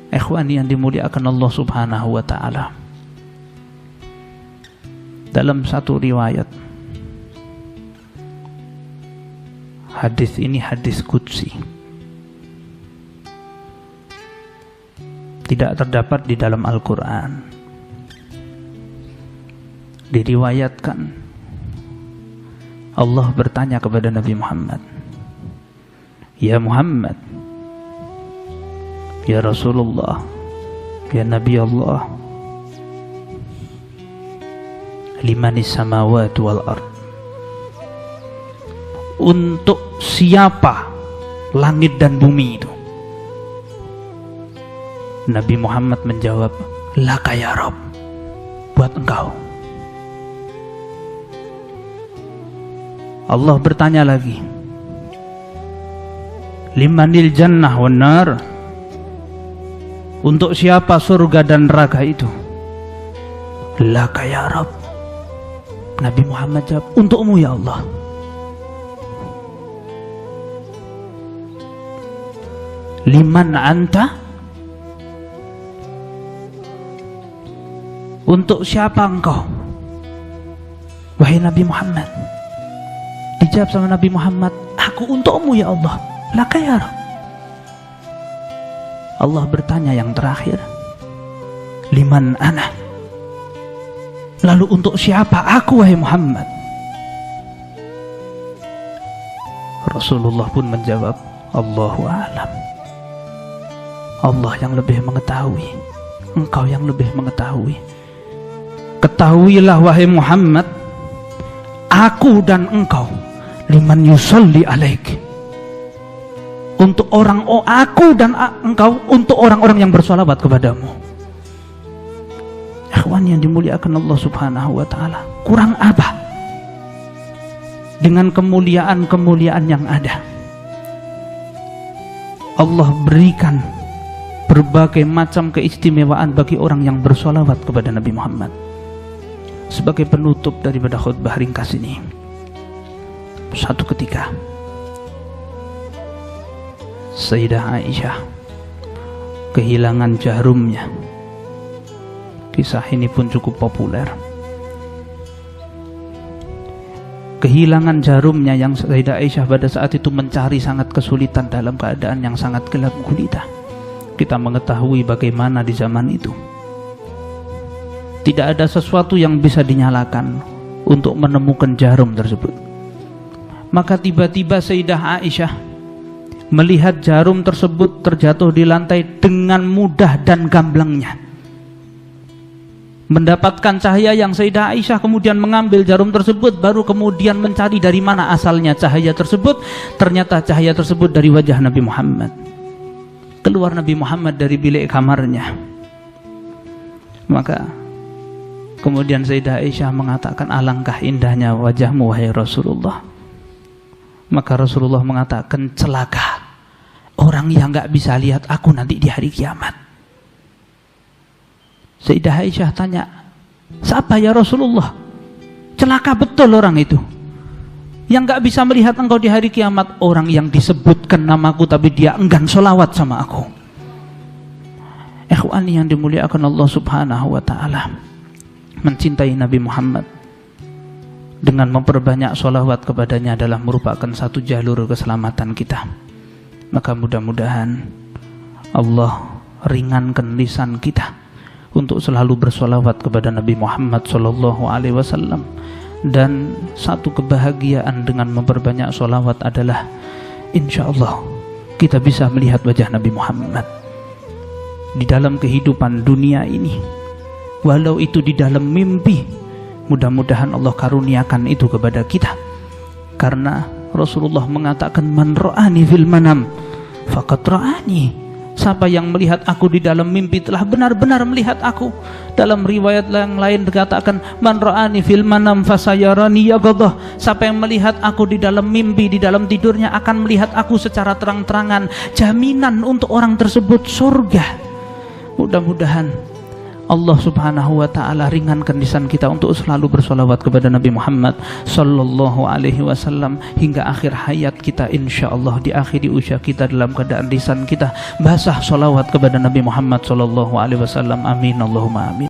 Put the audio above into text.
Ikhwani yang dimuliakan Allah Subhanahu wa ta'ala, dalam satu riwayat, hadis ini hadis qudsi, tidak terdapat di dalam Al-Quran. Diriwayatkan Allah bertanya kepada Nabi Muhammad, "Ya Muhammad, ya Rasulullah, ya Nabi Allah, limanis samawati wal ard?" Untuk siapa langit dan bumi itu? Nabi Muhammad menjawab, "Laka ya Rabb," buat engkau. Allah bertanya lagi, "Limanil jannah wan nar?" Untuk siapa surga dan neraka itu? "Laka ya Rabb." Nabi Muhammad jawab, "Untukmu ya Allah." "Liman anta?" Untuk siapa engkau, wahai Nabi Muhammad? Dijawab sama Nabi Muhammad, "Aku untukmu ya Allah." "Laka ya Rabb." Allah bertanya yang terakhir, "Liman ana?" Lalu untuk siapa aku wahai Muhammad? Rasulullah pun menjawab, "Allahu a'lam." Allah yang lebih mengetahui, engkau yang lebih mengetahui. Ketahuilah wahai Muhammad, aku dan engkau liman yusalli alaik, untuk aku dan engkau untuk orang-orang yang bersolawat kepadamu. Ikhwan yang dimuliakan Allah Subhanahu wa ta'ala, kurang apa dengan kemuliaan-kemuliaan yang ada? Allah berikan berbagai macam keistimewaan bagi orang yang bersolawat kepada Nabi Muhammad. Sebagai penutup daripada khutbah ringkas ini, satu ketika Sayyidah Aisyah kehilangan jarumnya. Kisah ini pun cukup populer. Kehilangan jarumnya yang Sayyidah Aisyah pada saat itu mencari sangat kesulitan dalam keadaan yang sangat gelap gulita. Kita mengetahui bagaimana di zaman itu tidak ada sesuatu yang bisa dinyalakan untuk menemukan jarum tersebut. Maka tiba-tiba Sayyidah Aisyah melihat jarum tersebut terjatuh di lantai dengan mudah dan gamblangnya. Mendapatkan cahaya yang Sayyidah Aisyah kemudian mengambil jarum tersebut, baru kemudian mencari dari mana asalnya cahaya tersebut. Ternyata cahaya tersebut dari wajah Nabi Muhammad. Keluar Nabi Muhammad dari bilik kamarnya. Maka kemudian Sayyidah Aisyah mengatakan, "Alangkah indahnya wajahmu wahai Rasulullah." Maka Rasulullah mengatakan, "Celaka orang yang gak bisa lihat aku nanti di hari kiamat." Sayyidah Aisyah tanya, "Siapa ya Rasulullah?" "Celaka betul orang itu. Yang gak bisa melihat engkau di hari kiamat, orang yang disebutkan namaku tapi dia enggan sholawat sama aku." Ikhwani yang dimuliakan Allah Subhanahu wa ta'ala, mencintai Nabi Muhammad dengan memperbanyak sholawat kepadanya adalah merupakan satu jalur keselamatan kita. Maka mudah-mudahan Allah ringankan lisan kita untuk selalu bersolawat kepada Nabi Muhammad SAW. Dan satu kebahagiaan dengan memperbanyak sholawat adalah insya Allah kita bisa melihat wajah Nabi Muhammad di dalam kehidupan dunia ini. Walau itu di dalam mimpi, mudah-mudahan Allah karuniakan itu kepada kita. Karena Rasulullah mengatakan, "Man ra'ani fil manam faqad ra'ani." Siapa yang melihat aku di dalam mimpi telah benar-benar melihat aku. Dalam riwayat yang lain dikatakan, "Man ra'ani fil manam fasayarani yaqadhah." Siapa yang melihat aku di dalam mimpi, di dalam tidurnya akan melihat aku secara terang-terangan. Jaminan untuk orang tersebut surga. Mudah-mudahan Allah subhanahu wa ta'ala ringankan lisan kita untuk selalu bersolawat kepada Nabi Muhammad sallallahu alaihi wasallam hingga akhir hayat kita, insyaallah di akhir usia kita dalam keadaan lisan kita basah solawat kepada Nabi Muhammad sallallahu alaihi wasallam. Amin Allahumma amin.